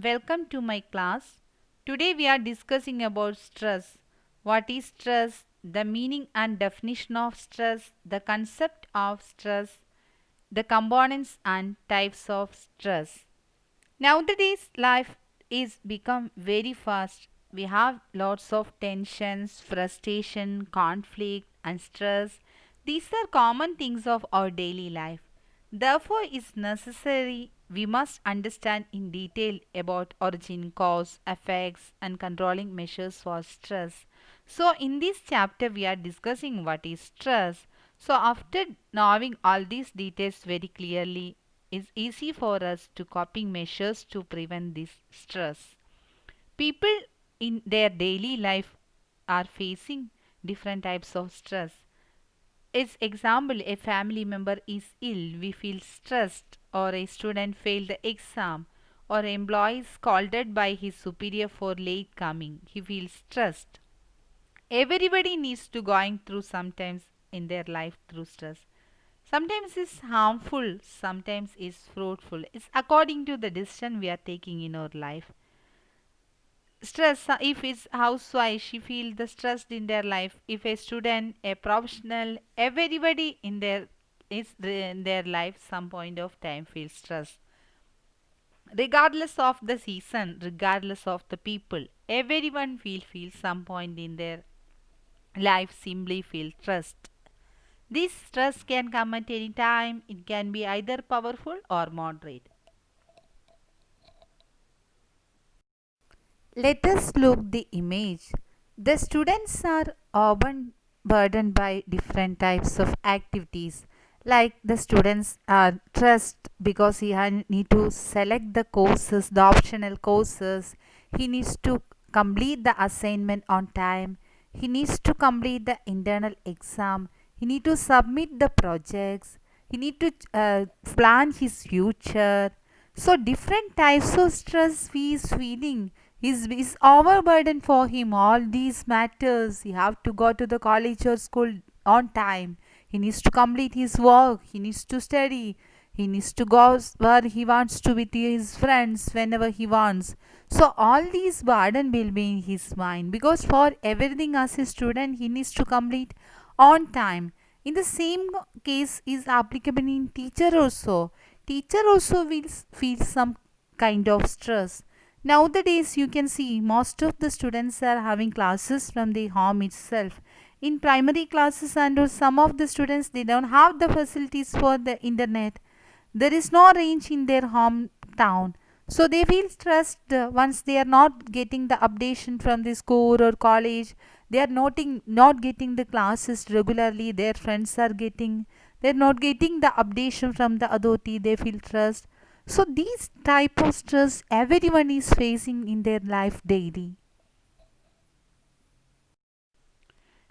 welcome to my class. Today we are discussing about stress. What is stress? The meaning and definition of stress, the concept of stress, the components and types of stress. Nowadays life is become very fast. We have lots of tensions, frustration, conflict and stress. These are common things of our daily life. Therefore, it's necessary we must understand in detail about origin, cause, effects, and controlling measures for stress. So, in this chapter, we are discussing what is stress. So, after knowing all these details very clearly, it's easy for us to coping measures to prevent this stress. People in their daily life are facing different types of stress. As example, a family member is ill, we feel stressed, or a student failed the exam, or employee is scolded by his superior for late coming. He feels stressed. Everybody needs to going through sometimes in their life through stress. Sometimes it's harmful, sometimes it's fruitful. It's according to the decision we are taking in our life. Stress, if it's housewife, she feel the stressed in their life. If a student, a professional, everybody in their life some point of time feels stress. Regardless of the season, regardless of the people, everyone feel some point in their life simply feel stressed. This stress can come at any time. It can be either powerful or moderate. Let us look the image. The students are often burdened by different types of activities. Like the students are stressed because need to select the courses, the optional courses. He needs to complete the assignment on time. He needs to complete the internal exam. He need to submit the projects. He need to plan his future. So different types of stress he is feeling is overburden for him. All these matters. He have to go to the college or school on time. He needs to complete his work. He needs to study. He needs to go where he wants to with his friends whenever he wants. So all these burden will be in his mind because for everything as a student he needs to complete on time. In the same case is applicable in teacher also. Teacher also will feel some kind of stress. Nowadays, you can see most of the students are having classes from the home itself. In primary classes, and some of the students they don't have the facilities for the internet. There is no range in their hometown, so they feel stressed once they are not getting the updation from the school or college. They are not getting the classes regularly. Their friends are getting. They are not getting the updation from the authority. They feel stressed. So these type of stress everyone is facing in their life daily.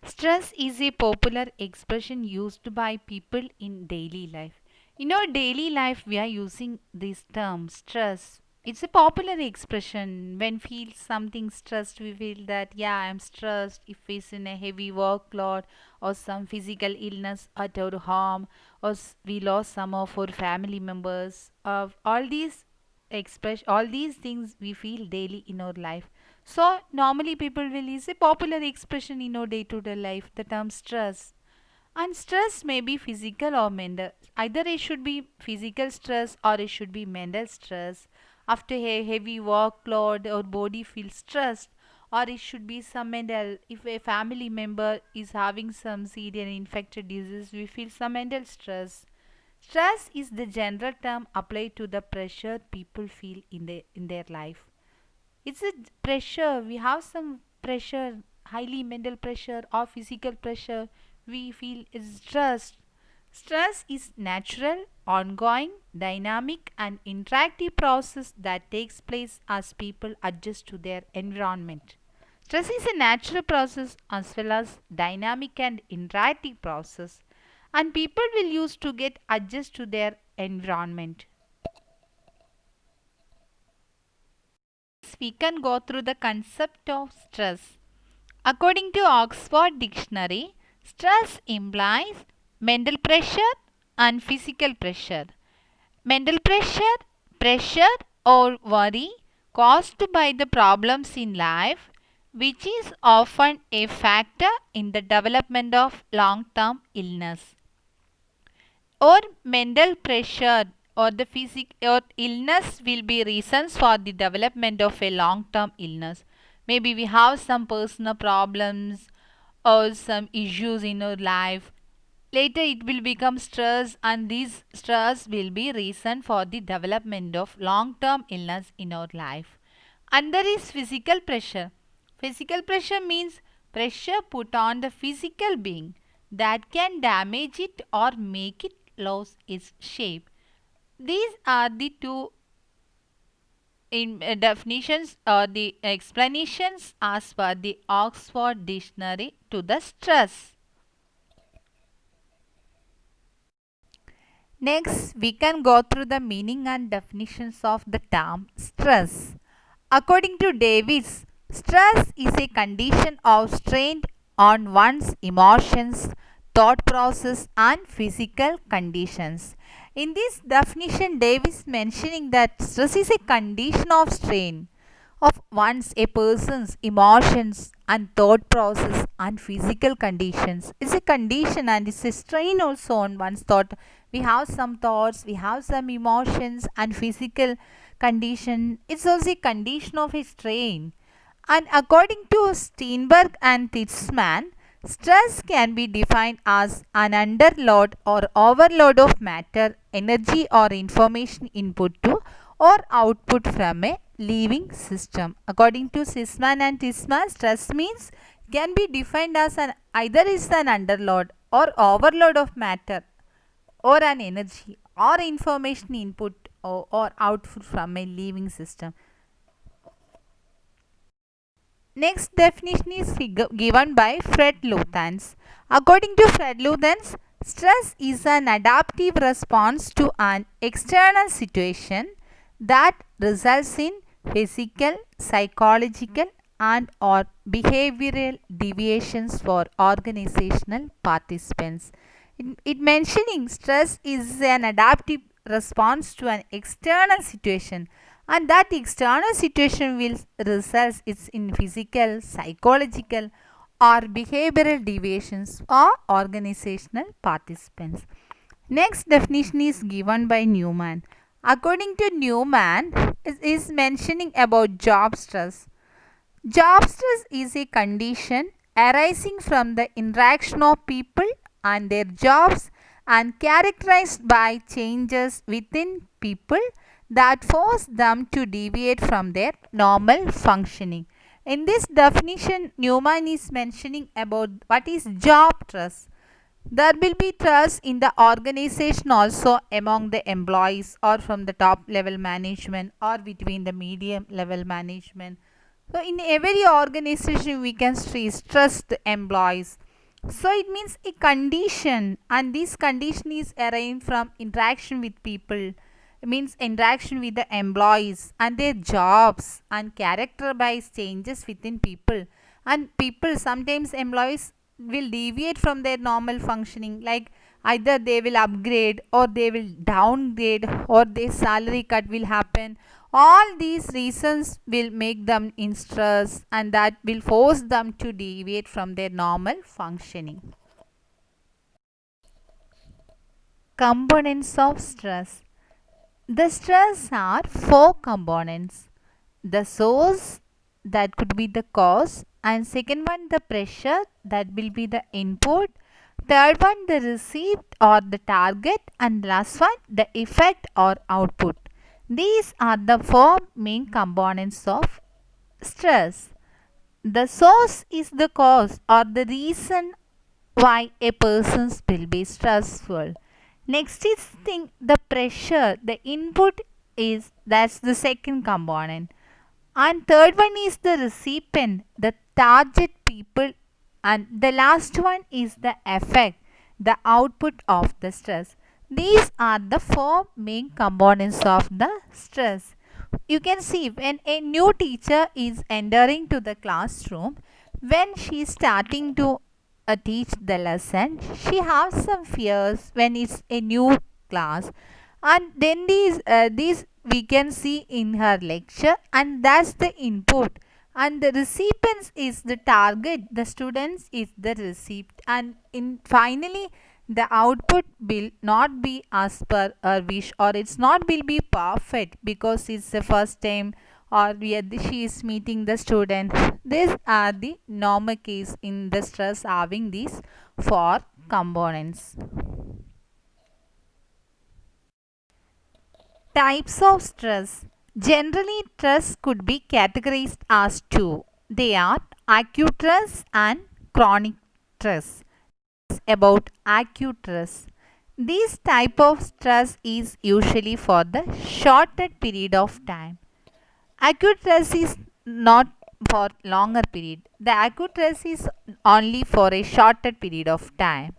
Stress is a popular expression used by people in daily life. In our daily life, we are using this term stress. It's a popular expression. When feel something stressed, we feel that yeah, I'm stressed. If it's in a heavy workload or some physical illness at our home, or we lost some of our family members. Of all these things we feel daily in our life. So normally people will use a popular expression in our day-to-day life, the term stress. And stress may be physical or mental. Either it should be physical stress or it should be mental stress. After a heavy workload, our body feels stressed, or it should be some mental. If a family member is having some severe infected disease, we feel some mental stress. Stress is the general term applied to the pressure people feel in their life. It's a pressure. We have some pressure, highly mental pressure or physical pressure. We feel is stressed. Stress is natural, ongoing, dynamic, and interactive process that takes place as people adjust to their environment. Stress is a natural process as well as dynamic and interactive process, and people will use to get adjust to their environment. We can go through the concept of stress. According to Oxford Dictionary, stress implies mental pressure and physical pressure. Mental pressure, pressure or worry caused by the problems in life, which is often a factor in the development of long-term illness or mental pressure or the physical or illness will be reasons for the development of a long-term illness. Maybe we have some personal problems or some issues in our life. Later it will become stress, and this stress will be reason for the development of long-term illness in our life. And there is physical pressure. Physical pressure means pressure put on the physical being that can damage it or make it lose its shape. These are the two definitions or the explanations as per the Oxford Dictionary to the stress. Next, we can go through the meaning and definitions of the term stress. According to Davis, stress is a condition of strain on one's emotions, thought process, and physical conditions. In this definition, Davis mentioning that stress is a condition of strain of one's a person's emotions and thought process and physical conditions. It's a condition and it's a strain also on one's thought. We have some thoughts, we have some emotions and physical condition. It's also a condition of a strain. And according to Steinberg and Titzman, stress can be defined as an underload or overload of matter, energy or information input to or output from a living system. According to Sisman and Tisman, stress means can be defined as an either is an underload or overload of matter or an energy or information input or output from a living system. Next definition is given by Fred Luthans. According to Fred Luthans, stress is an adaptive response to an external situation that results in physical, psychological and or behavioral deviations for organizational participants. It mentioning stress is an adaptive response to an external situation, and that external situation will result in physical, psychological or behavioral deviations for organizational participants. Next definition is given by Newman. According to Newman, is mentioning about job stress. Job stress is a condition arising from the interaction of people and their jobs and characterized by changes within people that force them to deviate from their normal functioning. In this definition, Newman is mentioning about what is job stress. There will be trust in the organization also among the employees or from the top level management or between the medium level management. So in every organization we can trust the employees. So it means a condition, and this condition is arranged from interaction with people. It means interaction with the employees and their jobs and characterized changes within people. And people, sometimes employees will deviate from their normal functioning, like either they will upgrade or they will downgrade or their salary cut will happen. All these reasons will make them in stress, and that will force them to deviate from their normal functioning. Components of stress. The stress are four components. The source, that could be the cause, and second one the pressure, that will be the input, third one the receipt or the target, and last one the effect or output. These are the four main components of stress. The source is the cause or the reason why a person will be stressful. Next is the pressure, the input is, that's the second component. And third one is the recipient, the target people, and the last one is the effect, the output of the stress. These are the four main components of the stress. You can see when a new teacher is entering to the classroom, when she is starting to teach the lesson, she has some fears when it's a new class, and then these we can see in her lecture, and that's the input, and the recipients is the target, the students is the receipt, and in finally the output will not be as per our wish, or it's not will be perfect because it's the first time, or she is meeting the student. These are the normal case in the stress having these four components. Types of stress. Generally, stress could be categorized as two. They are acute stress and chronic stress. About acute stress. This type of stress is usually for the shorter period of time. Acute stress is not for longer period. The acute stress is only for a shorter period of time.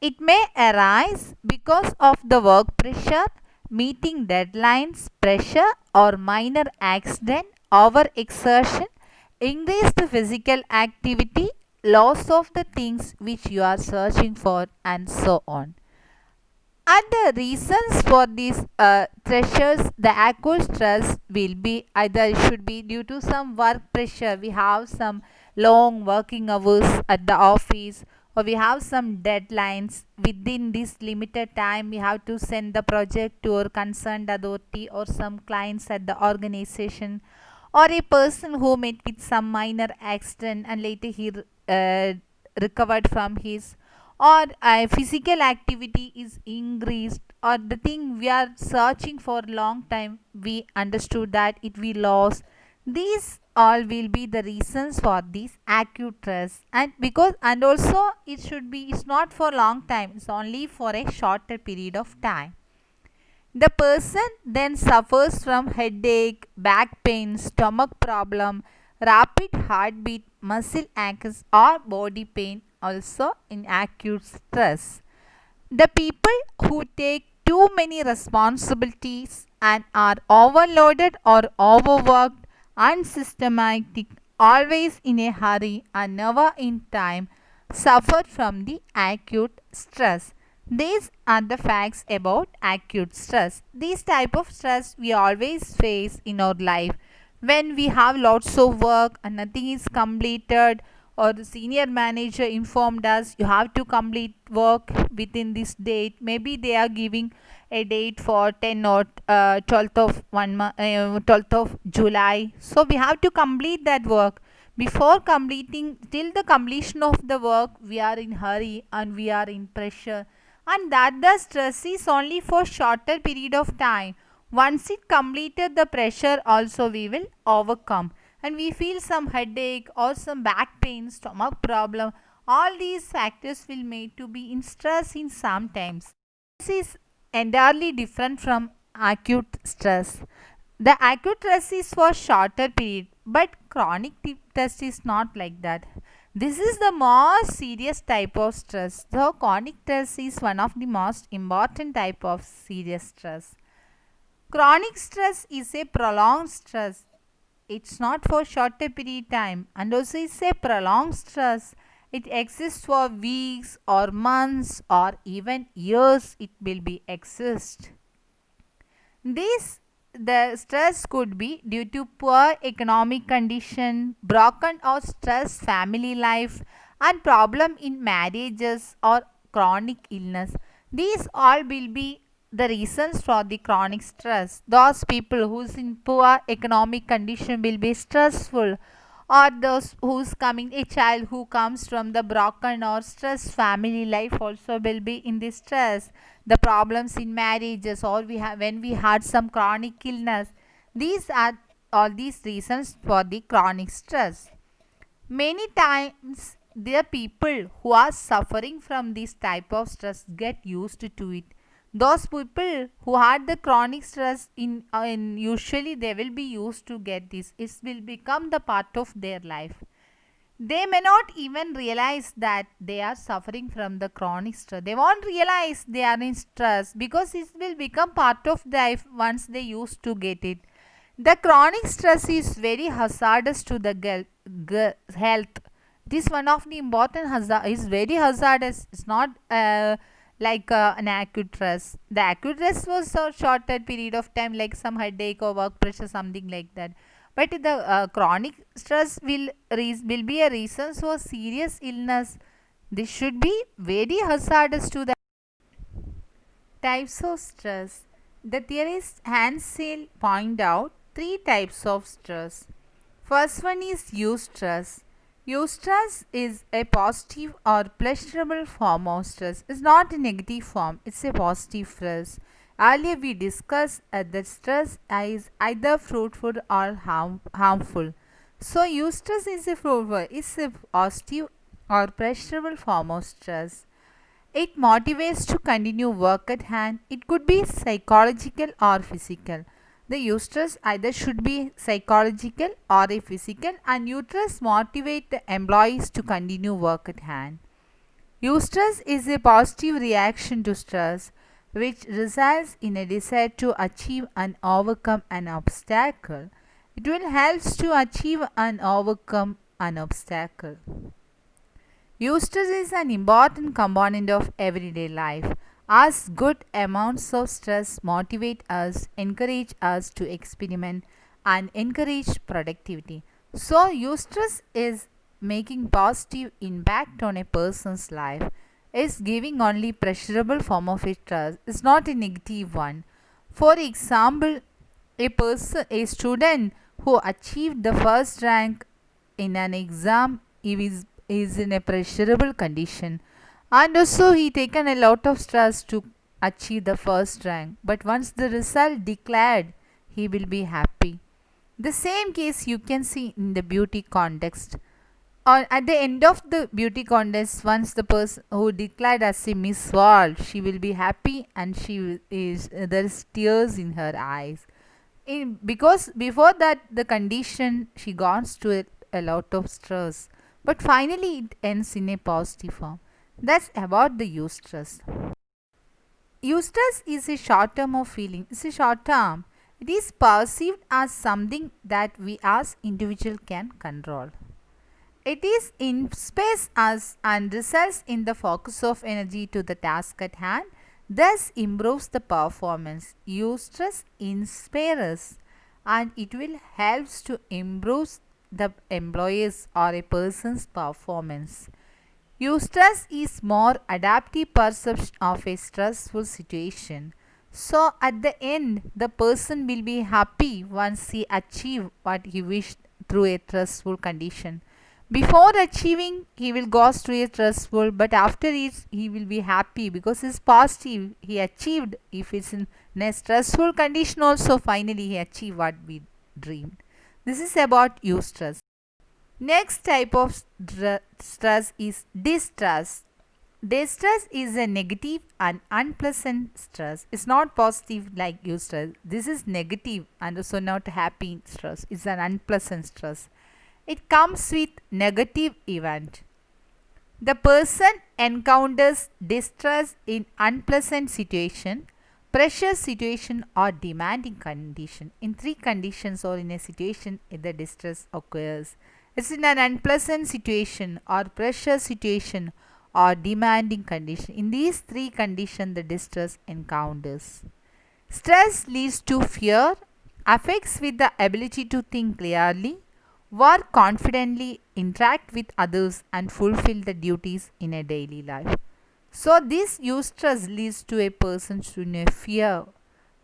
It may arise because of the work pressure, meeting deadlines, pressure, or minor accident, overexertion, increased physical activity, loss of the things which you are searching for, and so on. And the reasons for these pressures, the acute stress will be either should be due to some work pressure. We have some long working hours at the office, or we have some deadlines within this limited time. We have to send the project to our concerned authority or some clients at the organization, or a person who met with some minor accident and later he recovered from his, or physical activity is increased, or the thing we are searching for long time we understood that it we lost. These all will be the reasons for this acute stress, and because and also it should be, it's not for long time, it's only for a shorter period of time. The person then suffers from headache, back pain, stomach problem, rapid heartbeat, muscle aches, or body pain, also in acute stress. The people who take too many responsibilities and are overloaded or overworked, unsystematic, always in a hurry, and never in time, suffer from the acute stress. These are the facts about acute stress. These type of stress we always face in our life when we have lots of work and nothing is completed, or the senior manager informed us you have to complete work within this date. Maybe they are giving a date for 10 or 12th of 12th of July. So we have to complete that work. Before completing, till the completion of the work, we are in hurry and we are in pressure, and that the stress is only for shorter period of time. Once it completed, the pressure also we will overcome, and we feel some headache or some back pain, stomach problem. All these factors will make to be in stress in sometimes. This is entirely different from acute stress. The acute stress is for shorter period, but chronic stress is not like that. This is the most serious type of stress. The chronic stress is one of the most important type of serious stress. Chronic stress is a prolonged stress. It's not for shorter period time, and also it's a prolonged stress. It exists for weeks or months or even years it will be exist. This the stress could be due to poor economic condition, broken or stressed family life, and problem in marriages or chronic illness. These all will be the reasons for the chronic stress. Those people who's in poor economic condition will be stressful, or those who's coming, a child who comes from the broken or stressed family life also will be in this stress. The problems in marriages, or we have when we had some chronic illness, these are all these reasons for the chronic stress. Many times the people who are suffering from this type of stress get used to it. Those people who had the chronic stress in usually they will be used to get this. It will become the part of their life. They may not even realize that they are suffering from the chronic stress. They won't realize they are in stress because it will become part of life once they used to get it. The chronic stress is very hazardous to the health. This one of the important hazard is very hazardous. It's not like an acute stress. The acute stress was a shorter period of time, like some headache or work pressure, something like that. But the chronic stress will be a reason for serious illness. This should be very hazardous to the types of stress. The theorist Hansel point out three types of stress. First one is eustress. Eustress is a positive or pleasurable form of stress. It's not a negative form, it's a positive stress. Earlier we discussed that stress is either fruitful or harmful. So eustress is a fruitful, it's a positive or pleasurable form of stress. It motivates to continue work at hand. It could be psychological or physical. The eustress either should be psychological or a physical, and eustress motivate the employees to continue work at hand. Eustress is a positive reaction to stress which results in a desire to achieve and overcome an obstacle. It will help to achieve and overcome an obstacle. Eustress is an important component of everyday life, as good amounts of stress motivate us, encourage us to experiment, and encourage productivity. So, eustress is making positive impact on a person's life. Is giving only pleasurable form of stress. Is not a negative one. For example, a student who achieved the first rank in an exam is in a pleasurable condition, and also he taken a lot of stress to achieve the first rank, but once the result declared he will be happy. The same case you can see in the beauty context, or at the end of the beauty contest, once the person who declared as a Miss World, she will be happy and there is tears in her eyes. Because before that the condition she got to a lot of stress, but finally it ends in a positive form. That's about the eustress. Eustress is a short term of feeling. It's a short term. It is perceived as something that we as individual can control. It is in space as and results in the focus of energy to the task at hand, thus improves the performance. Eustress inspires and it will helps to improve the employee's or a person's performance. Eustress is more adaptive perception of a stressful situation. So at the end, the person will be happy once he achieve what he wished through a stressful condition. Before achieving, he will go through a stressful, but after it, he will be happy because it's positive. He achieved. If it's in a stressful condition, also finally he achieved what we dreamed. This is about eustress. Next type of stress is distress. Distress is a negative and unpleasant stress. It's not positive like eustress. This is negative and also not happy stress. It's an unpleasant stress. It comes with negative event. The person encounters distress in unpleasant situation, pressure situation or demanding condition. In three conditions or in a situation the distress occurs. It's in an unpleasant situation or pressure situation or demanding condition. In these three conditions the distress encounters. Stress leads to fear, affects with the ability to think clearly, work confidently, interact with others and fulfill the duties in a daily life. So this eustress leads to a person to a fear,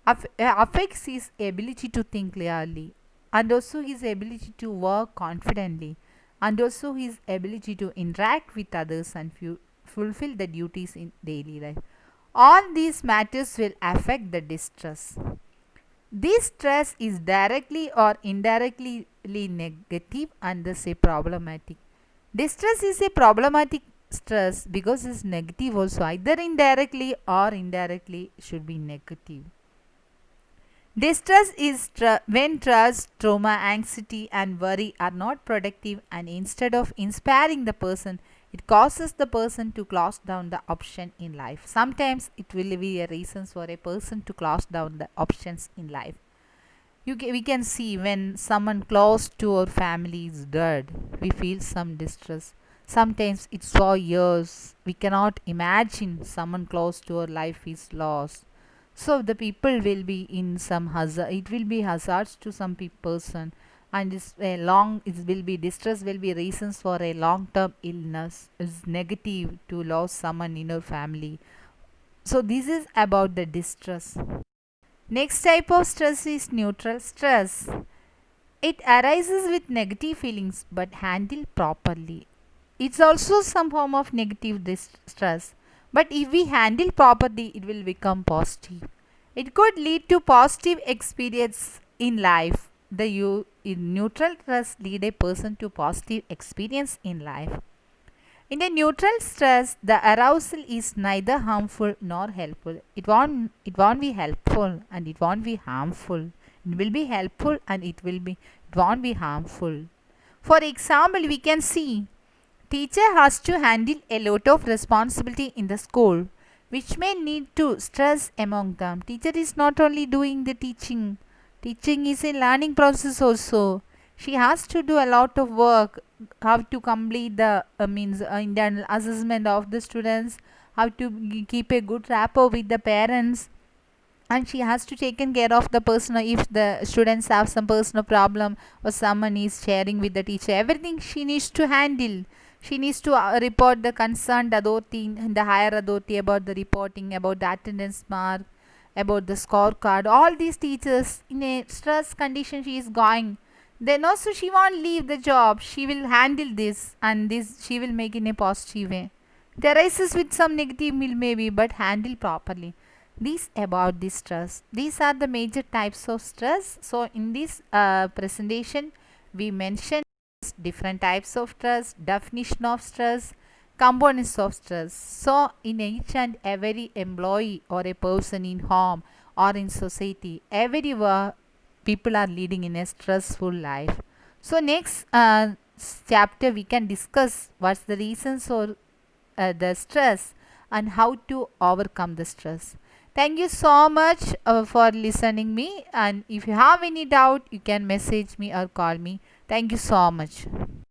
affects his ability to think clearly and also his ability to work confidently and also his ability to interact with others and fulfill the duties in daily life. All these matters will affect the distress. This stress is directly or indirectly negative and thus a problematic. Distress is a problematic stress because it's negative also, either indirectly or indirectly should be negative. Distress is when trust, trauma, anxiety and worry are not productive, and instead of inspiring the person, it causes the person to close down the option in life. Sometimes it will be a reason for a person to close down the options in life. We can see when someone close to our family is dead, we feel some distress. Sometimes it's for years. We cannot imagine someone close to our life is lost. So the people will be in some hazard. It will be hazards to some person, and it's a long. It will be distress. Will be reasons for a long-term illness. It's negative to lose someone in your family. So this is about the distress. Next type of stress is neutral stress. It arises with negative feelings but handled properly. It's also some form of negative stress, but if we handle properly, it will become positive. It could lead to positive experience in life. The in neutral stress lead a person to positive experience in life. In a neutral stress, the arousal is neither harmful nor helpful. It won't be helpful and it won't be harmful. It will be helpful and it won't be harmful. For example, we can see teacher has to handle a lot of responsibility in the school, which may need to stress among them. Teacher is not only doing the teaching. Teaching is a learning process also. She has to do a lot of work, how to complete the internal assessment of the students, how to keep a good rapport with the parents, and she has to taken care of the personal if the students have some personal problem or someone is sharing with the teacher. Everything she needs to handle. She needs to report the concerned authority, the higher authority, about the reporting, about the attendance mark, about the scorecard. All these teachers in a stress condition she is going. Then also she won't leave the job. She will handle this, and this she will make in a positive way. It arises with some negative maybe, but handle properly. These about the stress. These are the major types of stress. So in this presentation, we mentioned different types of stress, definition of stress, components of stress. So in each and every employee or a person in home or in society, everywhere people are leading in a stressful life. So next chapter we can discuss what's the reasons for the stress and how to overcome the stress. Thank you so much for listening me, and if you have any doubt you can message me or call me. Thank you so much.